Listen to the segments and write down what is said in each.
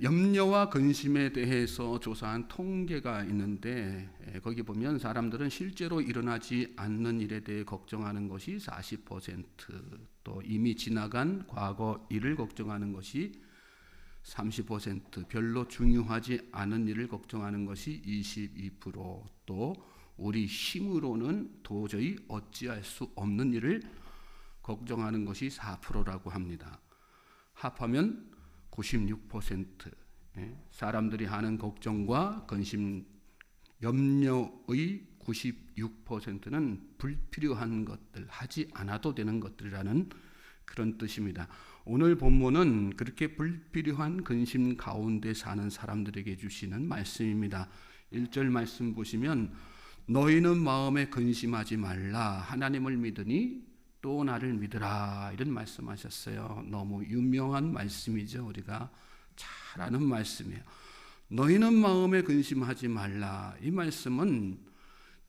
염려와 근심에 대해서 조사한 통계가 있는데 거기 보면 사람들은 실제로 일어나지 않는 일에 대해 걱정하는 것이 40%, 또 이미 지나간 과거 일을 걱정하는 것이 30%, 별로 중요하지 않은 일을 걱정하는 것이 22%, 또 우리 힘으로는 도저히 어찌할 수 없는 일을 걱정하는 것이 4%라고 합니다. 합하면 96%, 사람들이 하는 걱정과 근심, 염려의 96%는 불필요한 것들, 하지 않아도 되는 것들이라는 그런 뜻입니다. 오늘 본문은 그렇게 불필요한 근심 가운데 사는 사람들에게 주시는 말씀입니다. 1절 말씀 보시면 너희는 마음에 근심하지 말라, 하나님을 믿으니 또 나를 믿으라, 이런 말씀하셨어요. 너무 유명한 말씀이죠. 우리가 잘 아는 말씀이에요. 너희는 마음에 근심하지 말라. 이 말씀은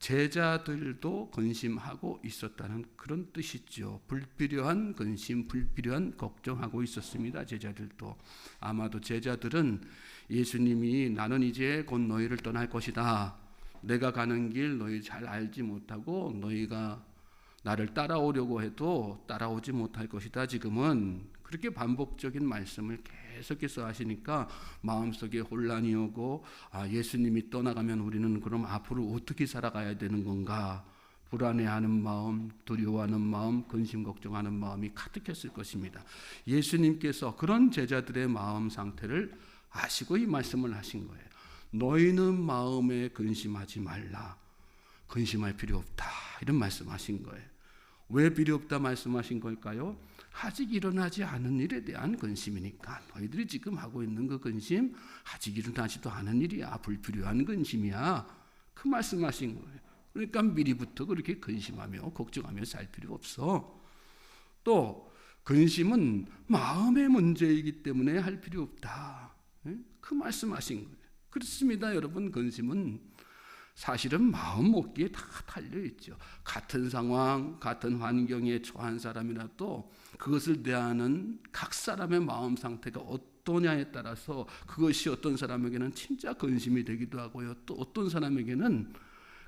제자들도 근심하고 있었다는 그런 뜻이죠. 불필요한 근심, 불필요한 걱정하고 있었습니다. 제자들도. 아마도 제자들은 예수님이 나는 이제 곧 너희를 떠날 것이다, 내가 가는 길 너희 잘 알지 못하고 너희가 나를 따라오려고 해도 따라오지 못할 것이다, 지금은. 그렇게 반복적인 말씀을 계속해서 하시니까 마음속에 혼란이 오고, 예수님이 떠나가면 우리는 그럼 앞으로 어떻게 살아가야 되는 건가, 불안해하는 마음, 두려워하는 마음, 근심 걱정하는 마음이 가득했을 것입니다. 예수님께서 그런 제자들의 마음 상태를 아시고 이 말씀을 하신 거예요. 너희는 마음에 근심하지 말라, 근심할 필요 없다, 이런 말씀하신 거예요. 왜 필요 없다 말씀하신 걸까요? 아직 일어나지 않은 일에 대한 근심이니까. 너희들이 지금 하고 있는 그 근심 아직 일어나지도 않은 일이야, 불필요한 근심이야, 그 말씀하신 거예요. 그러니까 미리부터 그렇게 근심하며 걱정하며 살 필요 없어. 또 근심은 마음의 문제이기 때문에 할 필요 없다, 그 말씀하신 거예요. 그렇습니다, 여러분. 근심은 사실은 마음 먹기에 다 달려있죠. 같은 상황, 같은 환경에 처한 사람이라도 그것을 대하는 각 사람의 마음 상태가 어떠냐에 따라서 그것이 어떤 사람에게는 진짜 근심이 되기도 하고요, 또 어떤 사람에게는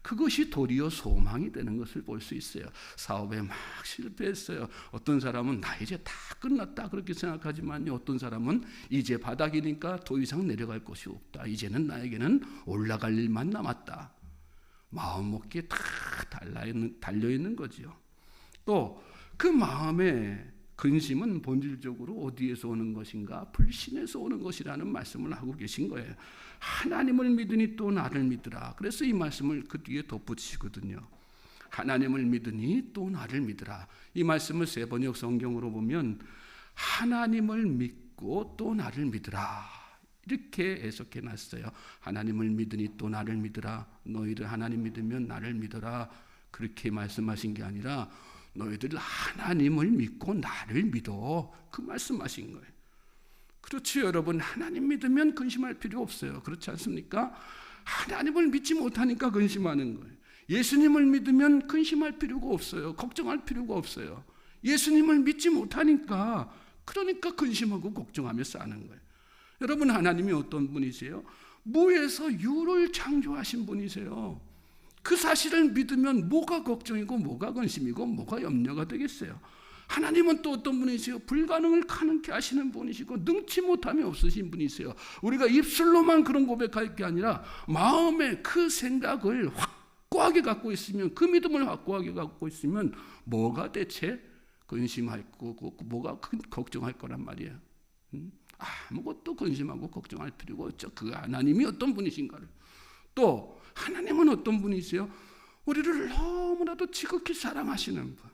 그것이 도리어 소망이 되는 것을 볼 수 있어요. 사업에 막 실패했어요. 어떤 사람은 나 이제 다 끝났다 그렇게 생각하지만요, 어떤 사람은 이제 바닥이니까 더 이상 내려갈 곳이 없다, 이제는 나에게는 올라갈 일만 남았다. 마음 먹기에 다 달려있는 거죠. 또 그 마음의 근심은 본질적으로 어디에서 오는 것인가? 불신에서 오는 것이라는 말씀을 하고 계신 거예요. 하나님을 믿으니 또 나를 믿으라. 그래서 이 말씀을 그 뒤에 덧붙이거든요. 하나님을 믿으니 또 나를 믿으라. 이 말씀을 세번역 성경으로 보면 하나님을 믿고 또 나를 믿으라, 이렇게 해석해 놨어요. 하나님을 믿으니 또 나를 믿으라. 너희들 하나님 믿으면 나를 믿어라, 그렇게 말씀하신 게 아니라 너희들 하나님을 믿고 나를 믿어, 그 말씀하신 거예요. 그렇죠, 여러분. 하나님 믿으면 근심할 필요 없어요. 그렇지 않습니까? 하나님을 믿지 못하니까 근심하는 거예요. 예수님을 믿으면 근심할 필요가 없어요. 걱정할 필요가 없어요. 예수님을 믿지 못하니까, 그러니까 근심하고 걱정하며 사는 거예요. 여러분, 하나님이 어떤 분이세요? 무에서 유를 창조하신 분이세요. 그 사실을 믿으면 뭐가 걱정이고 뭐가 근심이고 뭐가 염려가 되겠어요. 하나님은 또 어떤 분이세요? 불가능을 가능케 하시는 분이시고 능치 못함이 없으신 분이세요. 우리가 입술로만 그런 고백할 게 아니라 마음에 그 생각을 확고하게 갖고 있으면, 그 믿음을 확고하게 갖고 있으면 뭐가 대체 근심할 거고 뭐가 걱정할 거란 말이에요. 아무것도 근심하고 걱정할 필요가 없죠. 그 하나님이 어떤 분이신가를. 또 하나님은 어떤 분이세요? 우리를 너무나도 지극히 사랑하시는 분.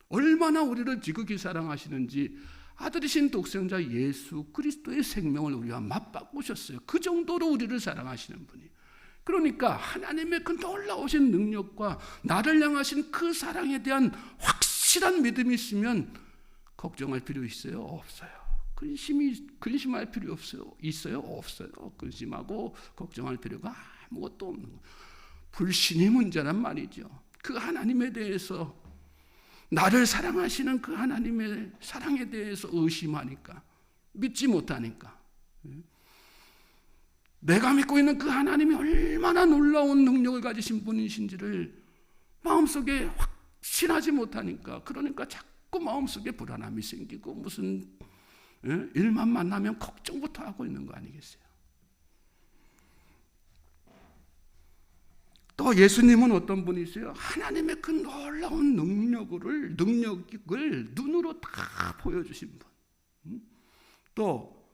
얼마나 우리를 지극히 사랑하시는지 아들이신 독생자 예수 그리스도의 생명을 우리와 맞바꾸셨어요. 그 정도로 우리를 사랑하시는 분이. 그러니까 하나님의 그 놀라우신 능력과 나를 향하신 그 사랑에 대한 확실한 믿음이 있으면 걱정할 필요 있어요? 없어요. 근심할 필요 없어요? 있어요? 없어요. 근심하고 걱정할 필요가 아무것도 없는 거예요. 불신이 문제란 말이죠. 그 하나님에 대해서, 나를 사랑하시는 그 하나님의 사랑에 대해서 의심하니까, 믿지 못하니까. 내가 믿고 있는 그 하나님이 얼마나 놀라운 능력을 가지신 분이신지를 마음속에 확신하지 못하니까, 그러니까 자꾸 마음속에 불안함이 생기고 무슨 일만 만나면 걱정부터 하고 있는 거 아니겠어요? 또 예수님은 어떤 분이세요? 하나님의 그 놀라운 능력을 눈으로 다 보여주신 분. 또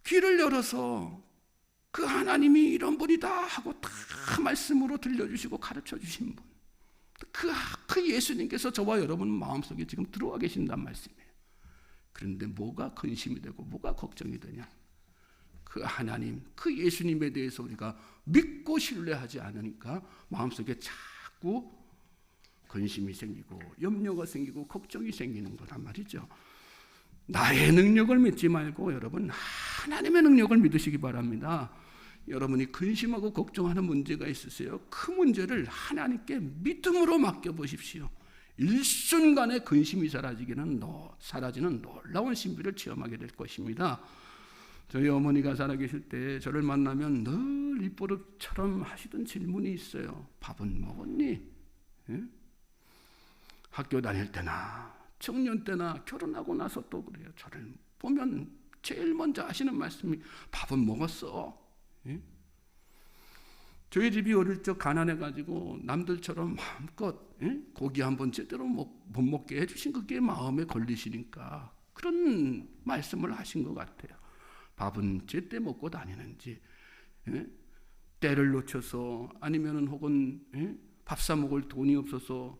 귀를 열어서 그 하나님이 이런 분이다 하고 다 말씀으로 들려주시고 가르쳐 주신 분. 그 예수님께서 저와 여러분 마음속에 지금 들어와 계신단 말씀이에요. 그런데 뭐가 근심이 되고 뭐가 걱정이 되냐? 그 하나님, 그 예수님에 대해서 우리가 믿고 신뢰하지 않으니까 마음속에 자꾸 근심이 생기고 염려가 생기고 걱정이 생기는 거란 말이죠. 나의 능력을 믿지 말고 여러분 하나님의 능력을 믿으시기 바랍니다. 여러분이 근심하고 걱정하는 문제가 있으세요? 그 문제를 하나님께 믿음으로 맡겨보십시오. 일순간에 근심이 사라지는 놀라운 신비를 체험하게 될 것입니다. 저희 어머니가 살아계실 때 저를 만나면 늘 입버릇처럼 하시던 질문이 있어요. 밥은 먹었니? 예? 학교 다닐 때나 청년 때나 결혼하고 나서 또 그래요. 저를 보면 제일 먼저 하시는 말씀이 밥은 먹었어. 예? 저희 집이 어릴 적 가난해가지고 남들처럼 마음껏 고기 한번 제대로 못 먹게 해주신 그게 마음에 걸리시니까 그런 말씀을 하신 것 같아요. 밥은 제때 먹고 다니는지, 때를 놓쳐서 아니면 혹은 밥 사 먹을 돈이 없어서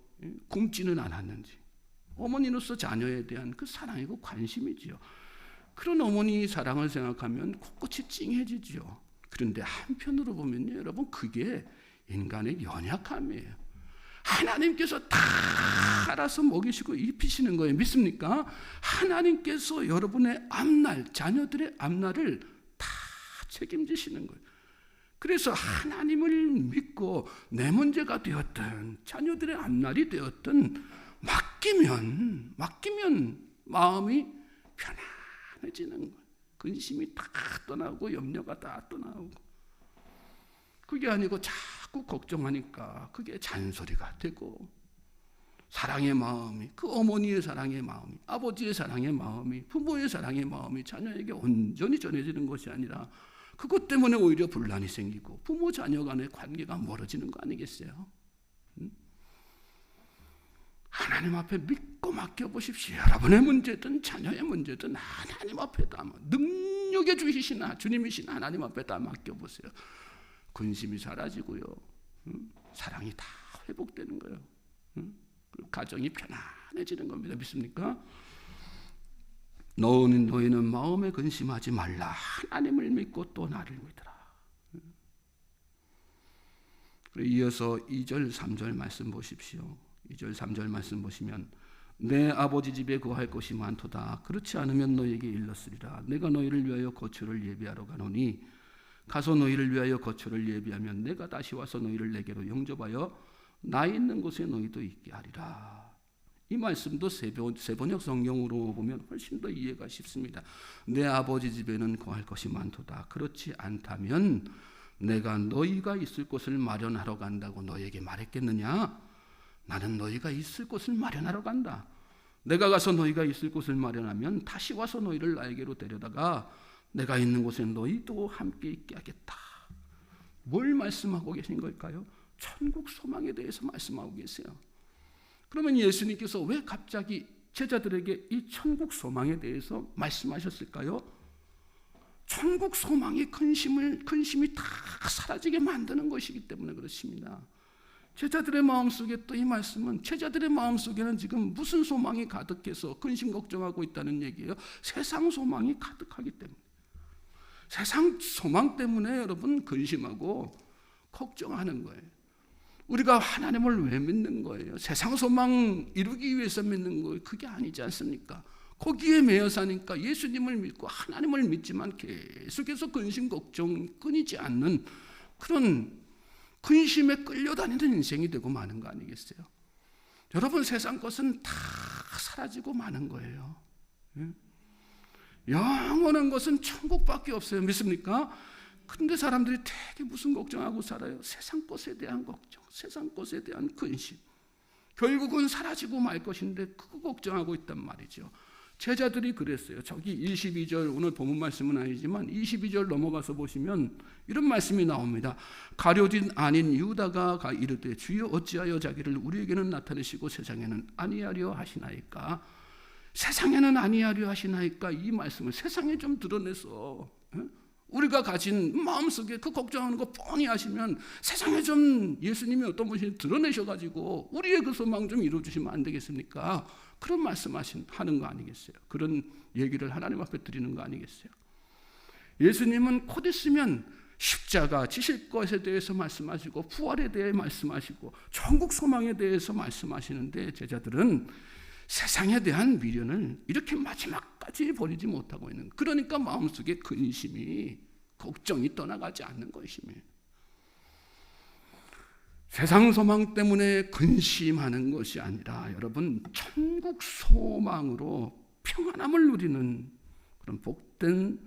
굶지는 않았는지, 어머니로서 자녀에 대한 그 사랑이고 관심이지요. 그런 어머니 사랑을 생각하면 코끝이 찡해지지요. 그런데 한편으로 보면요, 여러분 그게 인간의 연약함이에요. 하나님께서 다 알아서 먹이시고 입히시는 거예요. 믿습니까? 하나님께서 여러분의 앞날, 자녀들의 앞날을 다 책임지시는 거예요. 그래서 하나님을 믿고 내 문제가 되었든 자녀들의 앞날이 되었든 맡기면 마음이 편안해지는 거예요. 근심이 다 떠나고 염려가 다 떠나고. 그게 아니고 자꾸 걱정하니까 그게 잔소리가 되고, 사랑의 마음이, 그 어머니의 사랑의 마음이, 아버지의 사랑의 마음이, 부모의 사랑의 마음이 자녀에게 온전히 전해지는 것이 아니라 그것 때문에 오히려 분란이 생기고 부모 자녀 간의 관계가 멀어지는 거 아니겠어요? 하나님 앞에 믿고 맡겨보십시오. 여러분의 문제든 자녀의 문제든 하나님 앞에 다 능력에 주시신 주님이신 하나님 앞에 다 맡겨보세요. 근심이 사라지고요, 사랑이 다 회복되는 거예요. 그리고 가정이 편안해지는 겁니다. 믿습니까? 너희는 마음에 근심하지 말라. 하나님을 믿고 또 나를 믿으라. 그리고 이어서 2절 3절 말씀 보십시오. 2절 3절 말씀 보시면 내 아버지 집에 거할 것이 많도다. 그렇지 않으면 너희에게 일렀으리라. 내가 너희를 위하여 거처를 예비하러 가노니 가서 너희를 위하여 거처를 예비하면 내가 다시 와서 너희를 내게로 영접하여 나 있는 곳에 너희도 있게 하리라. 이 말씀도 세번역 성경으로 보면 훨씬 더 이해가 쉽습니다. 내 아버지 집에는 거할 것이 많도다. 그렇지 않다면 내가 너희가 있을 곳을 마련하러 간다고 너희에게 말했겠느냐? 나는 너희가 있을 곳을 마련하러 간다. 내가 가서 너희가 있을 곳을 마련하면 다시 와서 너희를 나에게로 데려다가 내가 있는 곳에 너희도 함께 있게 하겠다. 뭘 말씀하고 계신 걸까요? 천국 소망에 대해서 말씀하고 계세요. 그러면 예수님께서 왜 갑자기 제자들에게 이 천국 소망에 대해서 말씀하셨을까요? 천국 소망의 근심이 다 사라지게 만드는 것이기 때문에 그렇습니다. 제자들의 마음속에 또 이 말씀은, 제자들의 마음속에는 지금 무슨 소망이 가득해서 근심 걱정하고 있다는 얘기예요? 세상 소망이 가득하기 때문에. 세상 소망 때문에 여러분 근심하고 걱정하는 거예요. 우리가 하나님을 왜 믿는 거예요? 세상 소망 이루기 위해서 믿는 거예요. 그게 아니지 않습니까? 거기에 매여 사니까 예수님을 믿고 하나님을 믿지만 계속해서 근심 걱정 끊이지 않는 그런 근심에 끌려다니는 인생이 되고 마는 거 아니겠어요? 여러분 세상 것은 다 사라지고 마는 거예요. 영원한 것은 천국밖에 없어요. 믿습니까? 그런데 사람들이 되게 무슨 걱정하고 살아요? 세상 것에 대한 걱정, 세상 것에 대한 근심. 결국은 사라지고 말 것인데 그거 걱정하고 있단 말이죠. 제자들이 그랬어요. 저기 22절, 오늘 본문 말씀은 아니지만 22절 넘어가서 보시면 이런 말씀이 나옵니다. 가룟 아닌 유다가 이르되 주여 어찌하여 자기를 우리에게는 나타내시고 세상에는 아니하려 하시나이까. 세상에는 아니하려 하시나이까. 이 말씀을 세상에 좀 드러내서 우리가 가진 마음속에 그 걱정하는 거 뻔히 하시면 세상에 좀 예수님이 어떤 분인지 드러내셔가지고 우리의 그 소망 좀 이루어주시면 안 되겠습니까? 그런 말씀하는 거 아니겠어요? 그런 얘기를 하나님 앞에 드리는 거 아니겠어요? 예수님은 곧 있으면 십자가 지실 것에 대해서 말씀하시고 부활에 대해 말씀하시고 천국 소망에 대해서 말씀하시는데 제자들은 세상에 대한 미련을 이렇게 마지막까지 버리지 못하고 있는, 그러니까 마음속에 근심이, 걱정이 떠나가지 않는 것이며, 세상 소망 때문에 근심하는 것이 아니라 여러분 천국 소망으로 평안함을 누리는 그런 복된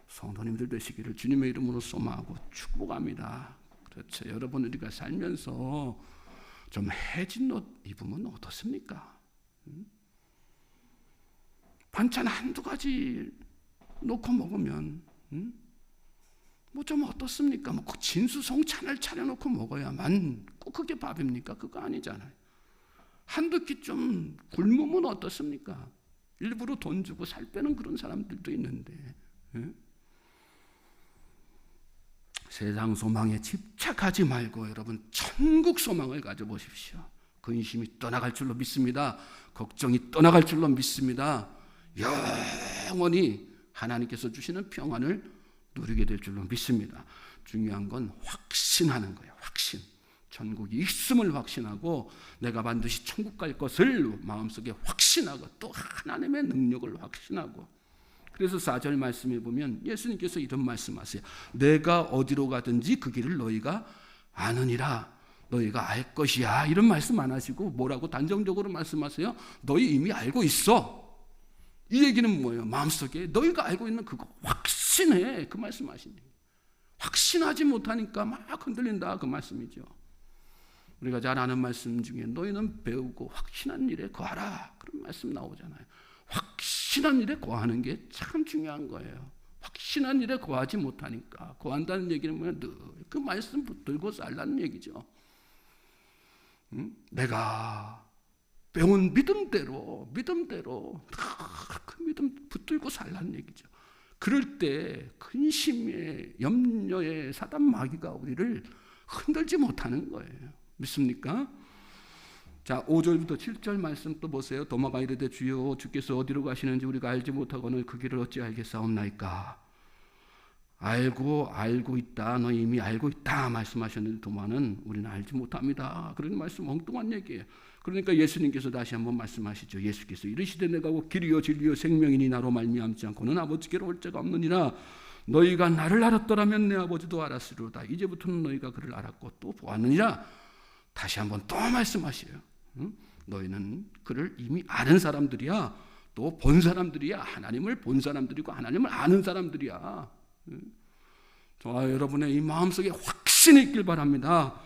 성도님들 되시기를 주님의 이름으로 소망하고 축복합니다. 그렇죠. 여러분, 우리가 살면서 좀 해진 옷 입으면 어떻습니까? 반찬 한두 가지 놓고 먹으면 뭐 좀 어떻습니까? 뭐 진수성찬을 차려놓고 먹어야만 꼭 그게 밥입니까? 그거 아니잖아요. 한두 끼 좀 굶으면 어떻습니까? 일부러 돈 주고 살 빼는 그런 사람들도 있는데, 세상 소망에 집착하지 말고 여러분 천국 소망을 가져보십시오. 근심이 떠나갈 줄로 믿습니다. 걱정이 떠나갈 줄로 믿습니다. 영원히 하나님께서 주시는 평안을 누리게 될 줄로 믿습니다. 중요한 건 확신하는 거예요. 확신. 천국이 있음을 확신하고 내가 반드시 천국 갈 것을 마음속에 확신하고 또 하나님의 능력을 확신하고, 그래서 4절 말씀에 보면 예수님께서 이런 말씀하세요. 내가 어디로 가든지 그 길을 너희가 아느니라. 너희가 알 것이야. 이런 말씀 안 하시고 뭐라고 단정적으로 말씀하세요? 너희 이미 알고 있어. 이 얘기는 뭐예요? 마음속에 너희가 알고 있는 그거 확신해. 그 말씀하시는 거예요. 확신하지 못하니까 막 흔들린다. 그 말씀이죠. 우리가 잘 아는 말씀 중에 너희는 배우고 확신한 일에 거하라. 그런 말씀 나오잖아요. 확신한 일에 거하는 게 참 중요한 거예요. 확신한 일에 거하지 못하니까, 거한다는 얘기는 뭐냐? 늘 그 말씀 붙들고 살라는 얘기죠. 내가 배운 믿음대로 그 믿음 붙들고 살라는 얘기죠. 그럴 때 근심에 염려에 사단 마귀가 우리를 흔들지 못하는 거예요. 믿습니까? 자, 5절부터 7절 말씀 또 보세요. 도마가 이르되 주여 주께서 어디로 가시는지 우리가 알지 못하고는 그 길을 어찌 알겠사옵나이까. 알고 있다. 너 이미 알고 있다 말씀하셨는데 도마는 우리는 알지 못합니다. 그런 말씀 엉뚱한 얘기예요. 그러니까 예수님께서 다시 한번 말씀하시죠. 예수께서 이르시되 내가 곧 길이요 진리요 생명이니 나로 말미암지 않고는 아버지께로 올 자가 없느니라. 너희가 나를 알았더라면 내 아버지도 알았으리로다. 이제부터는 너희가 그를 알았고 또 보았느니라. 다시 한번 또 말씀하셔요. 너희는 그를 이미 아는 사람들이야. 또 본 사람들이야. 하나님을 본 사람들이고 하나님을 아는 사람들이야. 저와 여러분의 이 마음속에 확신이 있길 바랍니다.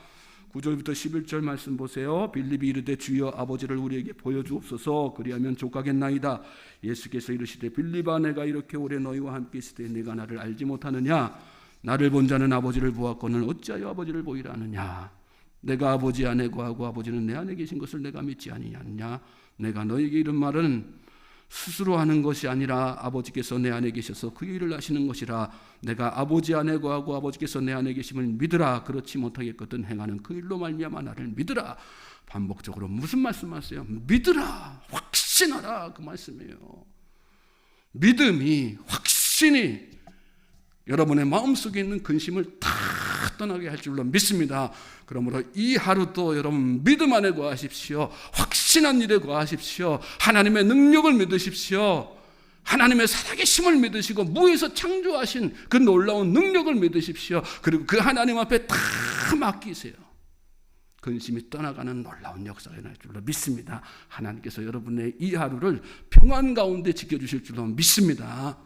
9절부터 11절 말씀 보세요. 빌립이 이르되 주여 아버지를 우리에게 보여주옵소서. 그리하면 족하겠나이다. 예수께서 이르시되 빌립아 내가 이렇게 오래 너희와 함께 있을 때 네가 나를 알지 못하느냐. 나를 본 자는 아버지를 보았거늘 어찌하여 아버지를 보이라 하느냐. 내가 아버지 안에 거하고 아버지는 내 안에 계신 것을 내가 믿지 아니하느냐. 내가 너희에게 이런 말은 스스로 하는 것이 아니라 아버지께서 내 안에 계셔서 그 일을 하시는 것이라. 내가 아버지 안에 거하고 아버지께서 내 안에 계심을 믿으라. 그렇지 못하겠거든 행하는 그 일로 말미암아 나를 믿으라. 반복적으로 무슨 말씀하세요? 믿으라. 확신하라. 그 말씀이에요. 믿음이, 확신이 여러분의 마음속에 있는 근심을 다 떠나게 할 줄로 믿습니다. 그러므로 이 하루도 여러분 믿음 안에 거하십시오. 확신한 일에 거하십시오. 하나님의 능력을 믿으십시오. 하나님의 살아계심을 믿으시고 무에서 창조하신 그 놀라운 능력을 믿으십시오. 그리고 그 하나님 앞에 다 맡기세요. 근심이 떠나가는 놀라운 역사가 일어날 줄로 믿습니다. 하나님께서 여러분의 이 하루를 평안 가운데 지켜주실 줄로 믿습니다.